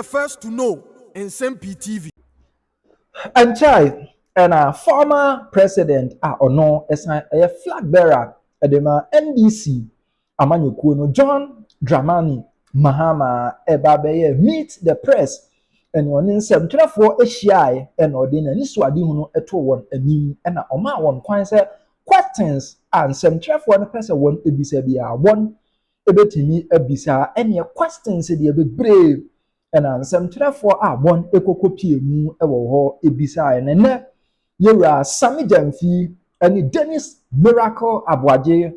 the first to know. Nsem-Pii TV. And child, and a former president or no, as a flag bearer at the NDC, Amanyukuno John Dramani Mahama Ebabe meet the press and on Nsem-Pii for ACI and ordinary Niswadi eto one and a Oma one coin questions and Nsem-Pii for one person one ebisabia one ebetimi ebisa any questions the brave. And Nsem-Pii for one ekokopie mu ewo ho ebisa ene yewra Sammy Gyamfi and Dennis Miracle Aboagye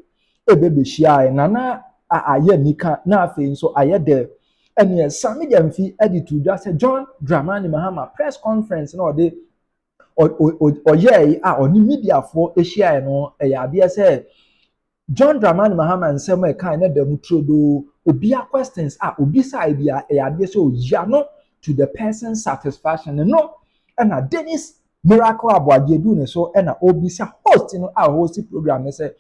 ebebehia na aye nika na afi so aye de and Sammy Gyamfi editor just say John Dramani Mahama press conference na ode oye oni media for ehia no ade say John Dramani Mahama nsem kind na dem trodo obia questions obisa bia ade say oyano to the person's satisfaction no and Dennis Miracle Aboagye do ne so and obisa host no host program say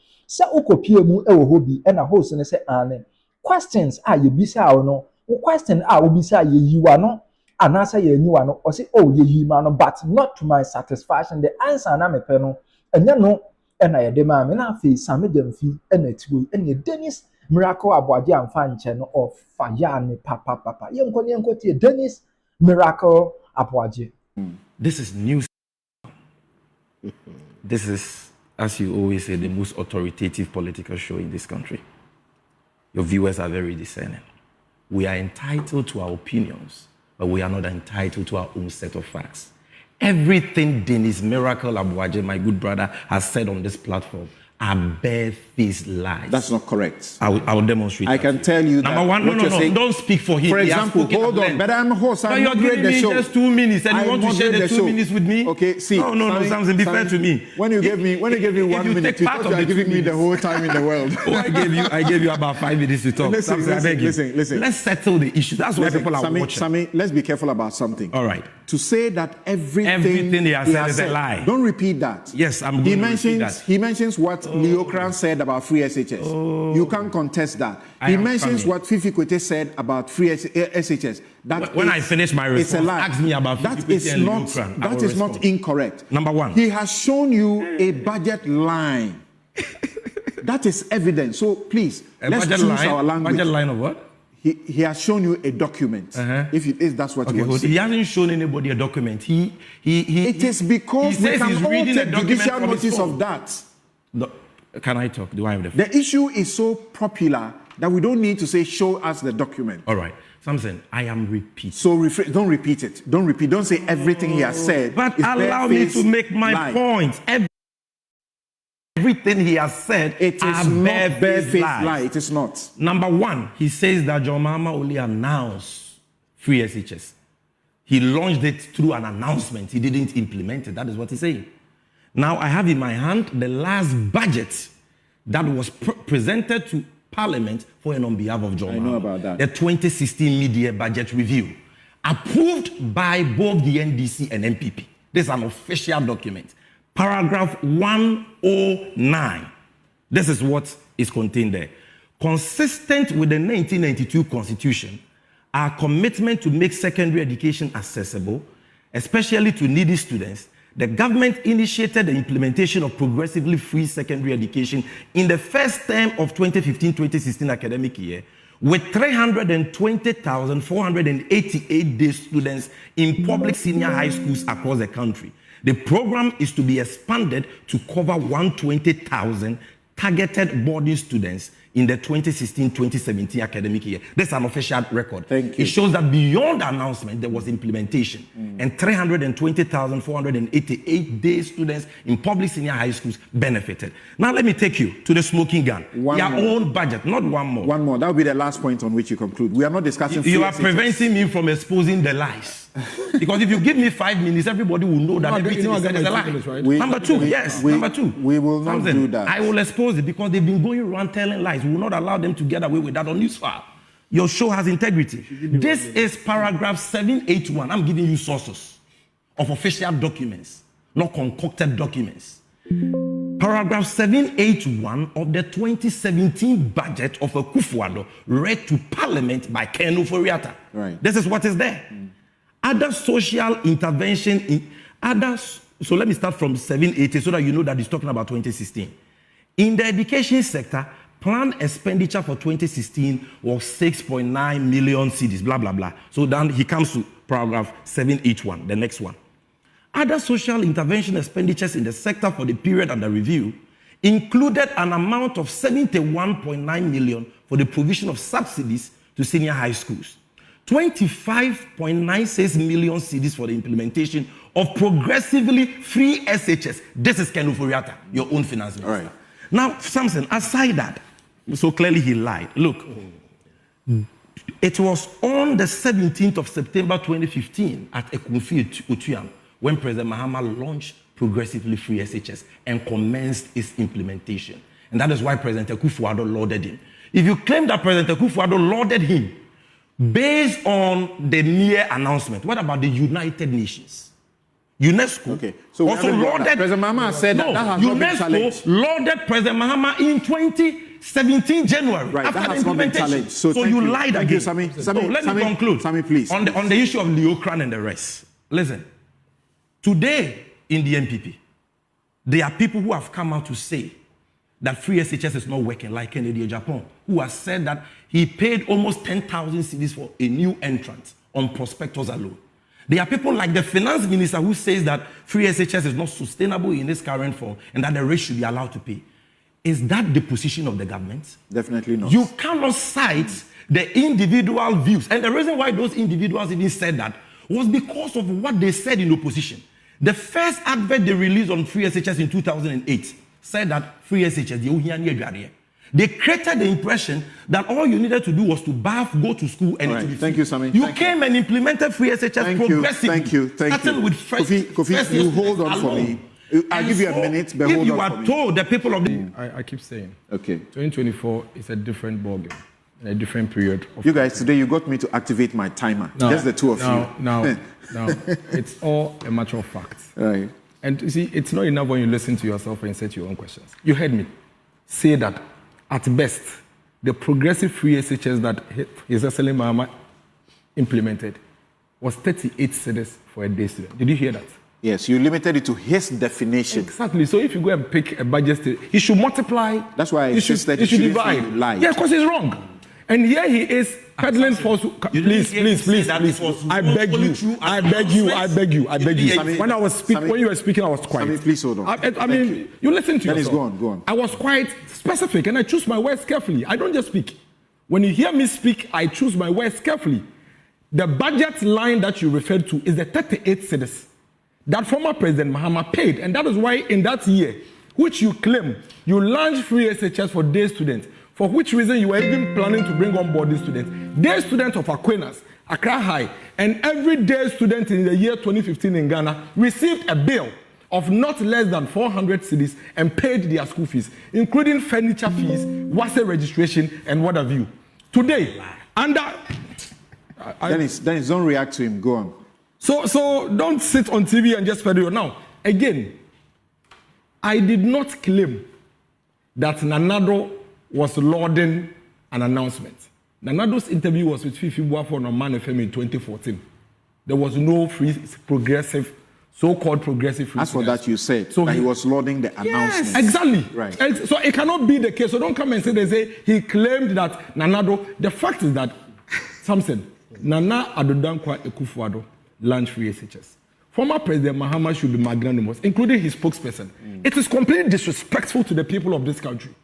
ukopie mu ewo hobi and host ne say ane questions ye bisa no question obisa ye yiwa no anasa ye nyiwa no o say oh ye yima no but not to my satisfaction the answer na me pe no enya no and I de ma me na fe Sammy Gyamfi and etiwo and Dennis Miracle Aboagye amfa nche no of fire ne papa yenko tie Dennis Miracle Aboagye. This is news. This is, as you always say, the most authoritative political show in this country. Your viewers are very discerning. We are entitled to our opinions, but we are not entitled to our own set of facts. Everything Dennis Miracle Aboagye, my good brother, has said on this platform are bare-faced lies. That's not correct. I will demonstrate. I can tell you that. Number one, no, don't speak for him. For example, hold on, but I'm host. But you're giving me just 2 minutes, and you want to share the 2 minutes with me? Okay, see. No, Samson, be fair to me. When you gave me 1 minute, you thought you are giving me the whole time in the world. I gave you about 5 minutes to talk. Listen. Let's settle the issue. That's why people are watching. Sammy, let's be careful about something. All right. To say that everything he has said is a lie. Don't repeat that. Yes, I'm going to repeat that. He mentions what Leo Kran said about free SHS. You can't contest that. He mentions what Fifi Kwete said about free SHS. When I finish my response, ask me about Fifi Kwete and Leo Kran. That is not incorrect. Number one. He has shown you a budget line. That is evidence. So please, let's choose our language. Budget line of what? He has shown you a document. If that's what you want to say. He hasn't shown anybody a document. It is because we can all take judicial notice of that. No, can I talk? Do I have the floor? The issue is so popular that we don't need to say, show us the document. All right. Samson, I am repeating. So don't repeat it. Don't repeat. Don't say everything he has said. But allow me to make my point. Everything he has said it is not bare-faced lie. It is not. Number one, he says that John Mahama only announced free SHS. He launched it through an announcement. He didn't implement it. That is what he's saying. Now, I have in my hand the last budget that was presented to Parliament for and on behalf of John Mahama. I know about that. The 2016 Media Budget Review, approved by both the NDC and MPP. This is an official document. Paragraph 109. This is what is contained there. Consistent with the 1992 Constitution, our commitment to make secondary education accessible, especially to needy students, the government initiated the implementation of progressively free secondary education in the first term of 2015-2016 academic year, with 320,488 day students in public senior high schools across the country. The program is to be expanded to cover 120,000 targeted boarding students in the 2016-2017 academic year. That's an official record. Thank you. It shows that beyond the announcement, there was implementation. And 320,488 day students in public senior high schools benefited. Now let me take you to the smoking gun. Your own budget, not one more. One more. That will be the last point on which you conclude. We are not discussing You are preventing me from exposing the lies. Because if you give me 5 minutes, everybody will know that everything is said is a lie. Right? Number two. We will not do that. I will expose it because they've been going around telling lies. We will not allow them to get away with that on Newsfile. Your show has integrity. This is paragraph 781. I'm giving you sources of official documents, not concocted documents. Paragraph 781 of the 2017 budget of Akufo-Addo read to Parliament by Ken Ofori-Atta. Right. This is what is there. Other social intervention in others. So let me start from 780 so that you know that he's talking about 2016. In the education sector, planned expenditure for 2016 was 6.9 million cedis, blah, blah, blah. So then he comes to paragraph 781, the next one. Other social intervention expenditures in the sector for the period under review included an amount of 71.9 million for the provision of subsidies to senior high schools, 25.96 million cedis for the implementation of progressively free SHS. This is Ken Ofori-Atta, your own finance minister. All right. Now, Samson, aside that, so clearly he lied. Look, it was on the 17th of September 2015 at Ekunfi Otuam when President Mahama launched progressively free SHS and commenced its implementation. And that is why President Akufo-Addo lauded him. If you claim that President Akufo-Addo lauded him based on the mere announcement, what about the United Nations? UNESCO so also lauded. President Mahama said that has not been challenged. UNESCO lauded President Mahama in 2017 January after that the has not been implementation. challenged. So you lied thank again. You, Sammy. Let me conclude. Sammy, please. On the issue of Leocran and the rest. Listen, today in the NPP, there are people who have come out to say that free SHS is not working, like Kennedy Japan, who has said that he paid almost 10,000 cedis for a new entrant on prospectors alone. There are people like the finance minister who says that free SHS is not sustainable in its current form and that the rate should be allowed to pay. Is that the position of the government? Definitely not. You cannot cite the individual views. And the reason why those individuals even said that was because of what they said in opposition. The first advert they released on free SHS in 2008 said that free SHS, they created the impression that all you needed to do was to bath, go to school, and right. to be Thank you, Sammy. You came and implemented free SHS progressively. Thank you. Starting with Kofi, you hold on for me. I'll give you a minute, but hold on for me. If you are told the people of the... I keep saying, okay, 2024 is a different ballgame, a different period. You guys, today you got me to activate my timer. Just the two of you. Now, it's all a matter of fact. Right. And you see, it's not enough when you listen to yourself and set your own questions. You heard me say that, at best, the progressive free SHS that His Excellency Mahama implemented was 38 cedis for a day student. Did you hear that? Yes, you limited it to his definition. Exactly. So if you go and pick a budget, he should multiply. That's why I insisted he should divide. Yeah, because he's wrong. And here he is peddling false. Please. I beg you. Sammy, when you were speaking, I was quiet. Sammy, please hold on. I mean, you listen to yourself. Go on. I was quite specific, and I choose my words carefully. I don't just speak. When you hear me speak, I choose my words carefully. The budget line that you referred to is the 38 cedis that former President Mahama paid, and that is why in that year, which you claim, you launched free SHS for day students, for which reason you were even planning to bring on board these students. Day students of Aquinas, Accra High, and every day student in the year 2015 in Ghana received a bill of not less than 400 cedis and paid their school fees, including furniture fees, WASE registration, and what have you. Today, under... Dennis, don't react to him. Go on. So don't sit on TV and just peddle. Now, again, I did not claim that Nanado was lauding an announcement. Nanado's interview was with Fifi Boafo on Man FM in 2014. There was no progressive, so-called progressive free. As for that, you said that he was lauding the announcement. Yes, exactly. Right. And so it cannot be the case. So don't come and say he claimed that Nanado. The fact is that, Samson, Nana Adodankwa Akufo-Addo launched free SHS. Former President Mahama should be magnanimous, including his spokesperson. It is completely disrespectful to the people of this country.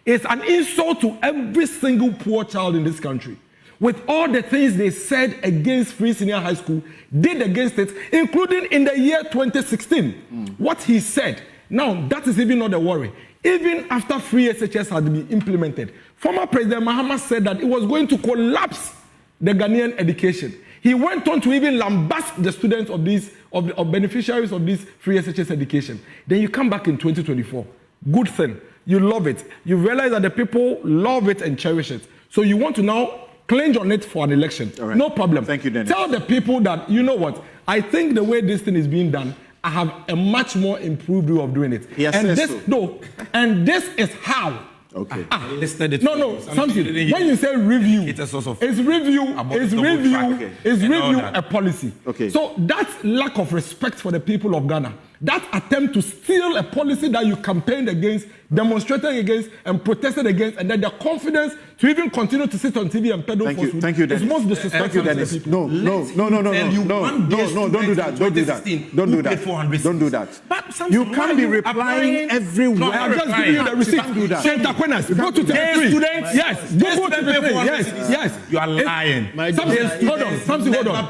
It's an insult to every single poor child in this country. With all the things they said against free senior high school, did against it, including in the year 2016. What he said, now that is even not a worry. Even after free SHS had been implemented, former President Mahama said that it was going to collapse the Ghanaian education. He went on to even lambast the students of beneficiaries of this free SHS education. Then you come back in 2024. Good thing. You love it. You realize that the people love it and cherish it. So you want to now clinch on it for an election. Right. No problem. Thank you, Dennis. Tell the people that, you know what, I think the way this thing is being done, I have a much more improved way of doing it. Yes, and yes, this so. No, and this is how. Okay. Listed it. No, something. When you say review, It's a source of is review, about is double review, track. Okay. is And all review that. a policy. Okay. So that lack of respect for the people of Ghana, that attempt to steal a policy that you campaigned against, demonstrated against, and protested against, and then the confidence to even continue to sit on TV and peddle falsehood Thank you, is Dennis. most disrespectful to the Dennis. people. No, don't do that. Don't do that. Don't do that. Don't do that. But something, You why can't are be you replying applying- every No, word. I'm just giving you the receipt. can't do that. Center Aquinas, go to the Yes, free. students. Yes, Yes, go to students the pay free. 400 Yes, cedis. yes. You are lying. Something, hold on.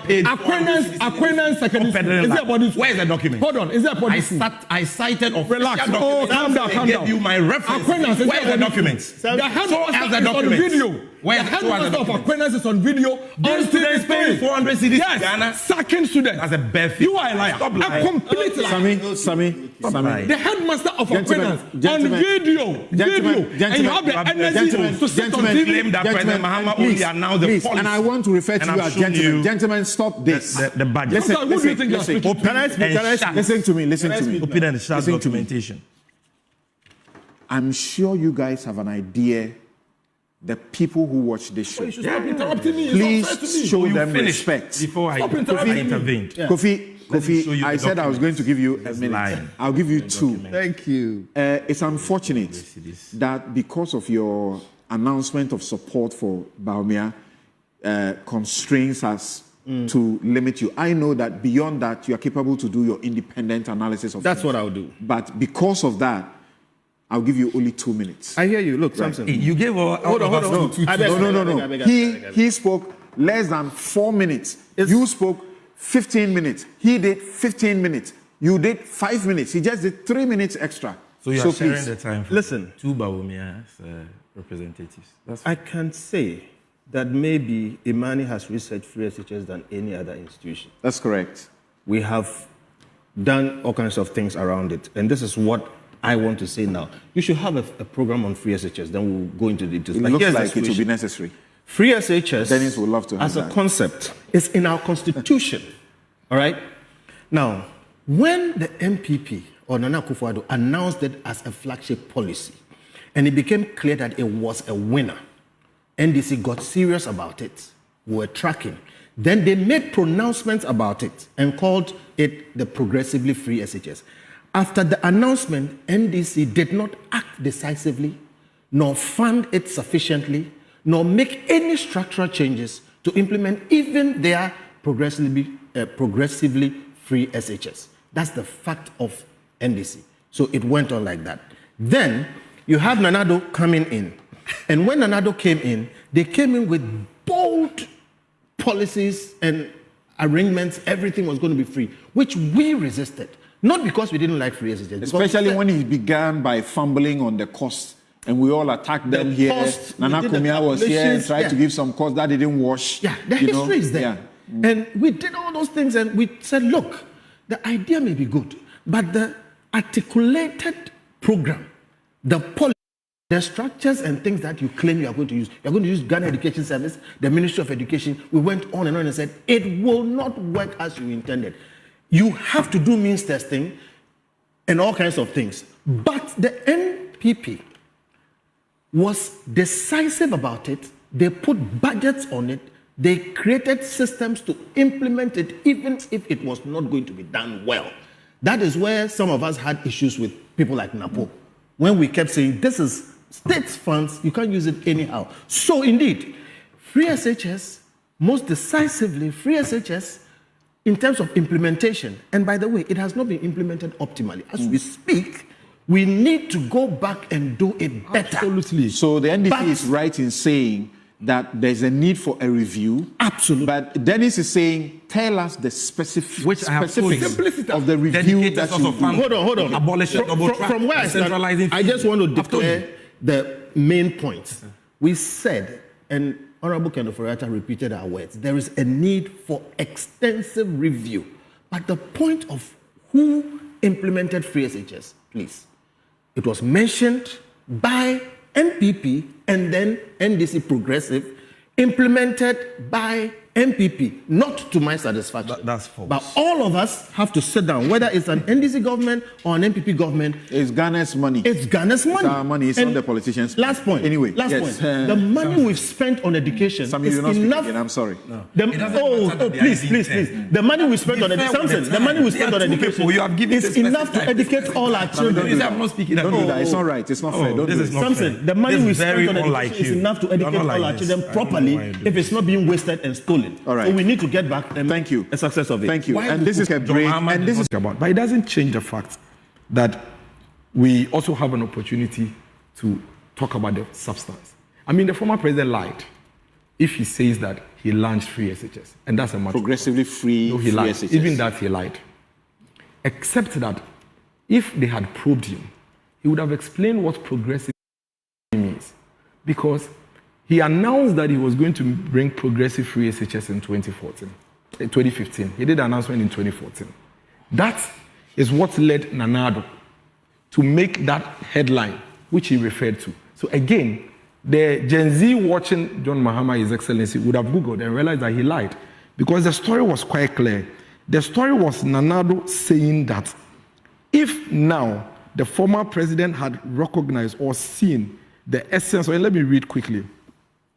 Aquinas secondary school. Is there a body? Where is the document? Hold on, is there a body? I cited official Relax. documents. Oh, calm down, calm I gave down. you my reference. Aquinas, is Where there are the a body? documents? The headmaster Show us the is on documents. video. Where The show us the headmaster of documents? Aquinas is on video. These students paying 400 cedis Yes, in Ghana. sacking students. That's a bare fee. You are a liar. Stop A lying. complete liar. Sammy. The headmaster of Gentlemen, Aquinas on gentlemen, video, and you have the energy to sit on TV. Claim that President Mahama only announced the please, policy. and I want to refer to And you I've as shown gentlemen. you Gentlemen, stop this. The budget. Sir, who do you think you are speaking to? Can I speak? Listen to me. Listen to me. Open and shut Listen to me. documentation. I'm sure you guys have an idea. The people who watch this show, You should stop interrupting me. please It's unfair to me. show You them finished respect. before I Stop interrupting me. intervened. Kofi, Let me show you I the said I was going to give you a Just minute. lying. I'll give you two. Thank you. It's unfortunate that because of your announcement of support for Baumia, constrains us to limit you. I know that beyond that, you are capable to do your independent analysis of That's things. what I'll do. But because of that, I'll give you only 2 minutes. I hear you. Look, Samson. You gave all Hold on. I beg, No. I beg. He spoke less than 4 minutes. You spoke 15 minutes. He did 15 minutes. You did 5 minutes. He just did 3 minutes extra. So you are sharing please. the time for Listen. two Baumia representatives. That's I can say that maybe Imani has researched free SHS than any other institution. That's correct. We have done all kinds of things around it. And this is what I want to say now. You should have a program on free SHS, then we'll go into the details. It looks here's the like it will be situation. necessary. Free SHS, Dennis would love to have as a that. concept, is in our constitution. All right? Now, when the MPP or Nana Akufo-Addo announced it as a flagship policy, and it became clear that it was a winner, NDC got serious about it. We were tracking. Then they made pronouncements about it and called it the progressively free SHS. After the announcement, NDC did not act decisively, nor fund it sufficiently, nor make any structural changes to implement even their progressively free SHS. That's the fact of NDC. So it went on like that. Then you have Nanado coming in. And when Nanado came in, they came in with bold policies and arrangements. Everything was going to be free, which we resisted. Not because we didn't like free SHS. Especially when he began by fumbling on the cost. And we all attacked them The here. cost, we Nana did the Kumia was here and calculations, tried to yeah. give some cost that didn't wash. Yeah, the you know? history is there. Yeah. And we did all those things and we said, look, the idea may be good, but the articulated program, the policy, the structures and things that you claim you are going to use. You're going to use Ghana Education Service, the Ministry of Education. We went on and said, it will not work as you intended. You have to do means testing and all kinds of things. But the NPP was decisive about it. They put budgets on it. They created systems to implement it, even if it was not going to be done well. That is where some of us had issues with people like Napo. When we kept saying, this is state funds, you can't use it anyhow. So indeed, free SHS, most decisively, free SHS, in terms of implementation, and by the way, it has not been implemented optimally. As we speak, we need to go back and do it better. Absolutely. So the NDC But- is right in saying that there's a need for a review. Absolutely. But Dennis is saying, tell us the specific Which I have told you. specifics of the review Dedicated that source you of do. funding. Hold on. Abolish it, double track, From where I start, centralizing I just want to I've told you. declare the main points. We said, and Honorable Kenneth Ofori-Atta repeated our words, there is a need for extensive review. But the point of who implemented free SHS, please, it was mentioned by NPP and then NDC Progressive, implemented by MPP, not to my satisfaction. That's false. But all of us have to sit down, whether it's an NDC government or an MPP government. It's Ghana's money. It's Ghana's money. It's our money. It's And not the politicians. Last point. Anyway, last yes. point. The money we've spent on education Sammy, is you're not enough. speaking. I'm sorry. No. Please. The money we spent on education. The money we spent on education you have given is enough to educate all our children. I'm not speaking. Don't do that. It's not right. It's not fair. Don't this do is it. not Samson, fair. the money This we is very spent on unlike education is you. enough to You're educate not all like our this. children I don't know properly why you do if it's not being wasted and stolen. All right. So we need to get back and Thank you. a success of it. Thank you. Why And do this is a John break. Mahama And this is About, but it doesn't change the fact that we also have an opportunity to talk about the substance. I mean, the former president lied if he says that he launched free SHS, and that's a matter. progressively free. No, he free lied. SHS. Even that he lied. Except that if they had probed him, he would have explained what progressive means. Because he announced that he was going to bring progressive free SHS in 2015. He did an announcement in 2014. That is what led Nanado to make that headline, which he referred to. So again, the Gen Z watching John Mahama, His Excellency, would have Googled and realized that he lied. Because the story was quite clear. The story was Nanado saying that if now the former president had recognized or seen the essence, or let me read quickly.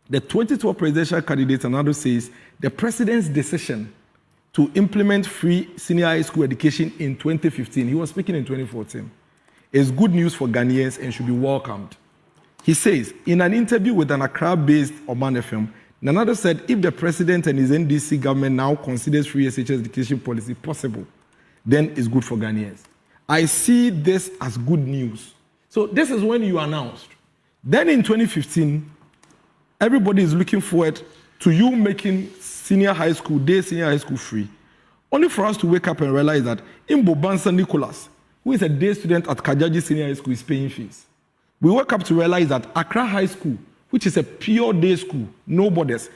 The 2012 presidential candidate, Nanado says, the president's decision to implement free senior high school education in 2015, he was speaking in 2014, is good news for Ghanaians and should be welcomed. He says, in an interview with an Accra-based Oman FM, Nanado said if the president and his NDC government now considers free SHS education policy possible, then it's good for Ghanaians. I see this as good news. So this is when you announced. Then in 2015, everybody is looking forward to you making senior high school free. Only for us to wake up and realize that Imbo Bansa Nicholas, who is a day student at Kajaji Senior High School, is paying fees. We woke up to realize that Accra High School, which is a pure day school, no borders,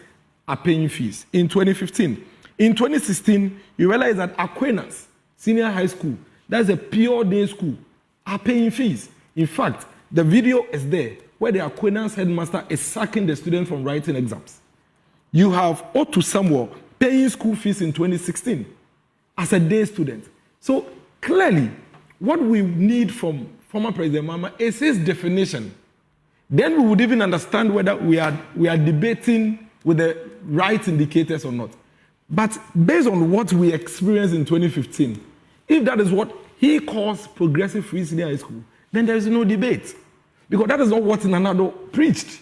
are paying fees in 2015. In 2016, you realize that Aquinas Senior High School, that's a pure day school, are paying fees. In fact, the video is there where the Aquinas headmaster is sacking the students from writing exams. You have Otu Samuel paying school fees in 2016 as a day student. So clearly, what we need from former President Mahama is his definition. Then we would even understand whether we are debating with the right indicators or not. But based on what we experienced in 2015, if that is what he calls progressive free senior high school, then there is no debate. Because that is not what Nanado preached.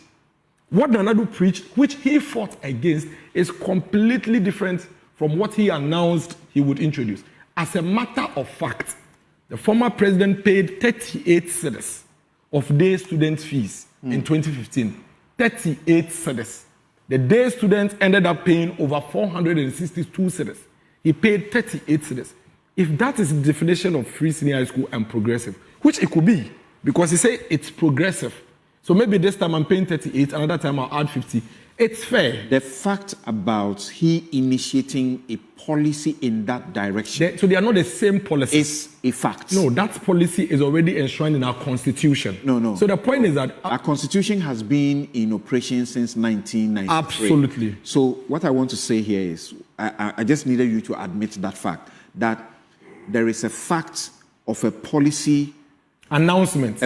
What Nanado preached, which he fought against, is completely different from what he announced he would introduce. As a matter of fact, the former president paid 38 cedis of day student fees in 2015. 38 cedis. The day students ended up paying over 462 cedis. He paid 38 cedis. If that is the definition of free senior high school and progressive, which it could be, because he said it's progressive. So maybe this time I'm paying 38, another time I'll add 50. It's fair. the fact about he initiating a policy in that direction So they are not the same policy. is a fact. No, that policy is already enshrined in our constitution. No. So the point is that Our constitution has been in operation since 1993. Absolutely. So what I want to say here is, I just needed you to admit that fact, that there is a fact of a policy announcement.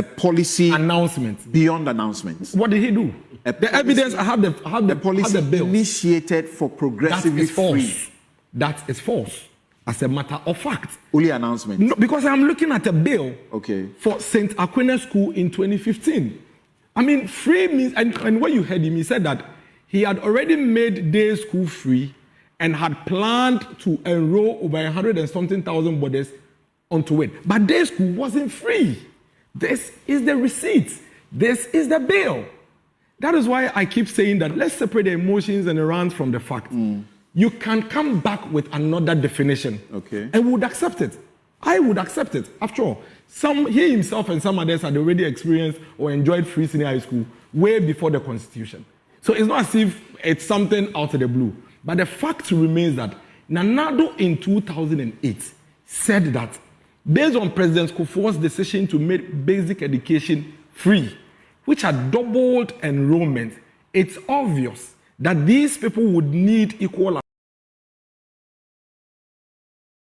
beyond announcements. What did he do? The evidence, I have the Policy bill. initiated for That progressively is false. free. That is false. As a matter of fact. Only announcements. No, because I'm looking at a bill Okay. for St. Aquinas School in 2015. I mean, free means, and when you heard him, he said that he had already made day school free and had planned to enroll over 100 and something thousand bodies onto it. But day school wasn't free. This is the receipt. This is the bill. That is why I keep saying that let's separate the emotions and the rants from the fact. You can come back with another definition. Okay. And we would accept it. I would accept it. After all, he himself and some others had already experienced or enjoyed free senior high school way before the Constitution. So it's not as if it's something out of the blue. But the fact remains that Nanado in 2008 said that based on President Kufuor's decision to make basic education free, which had doubled enrollment, it's obvious that these people would need equal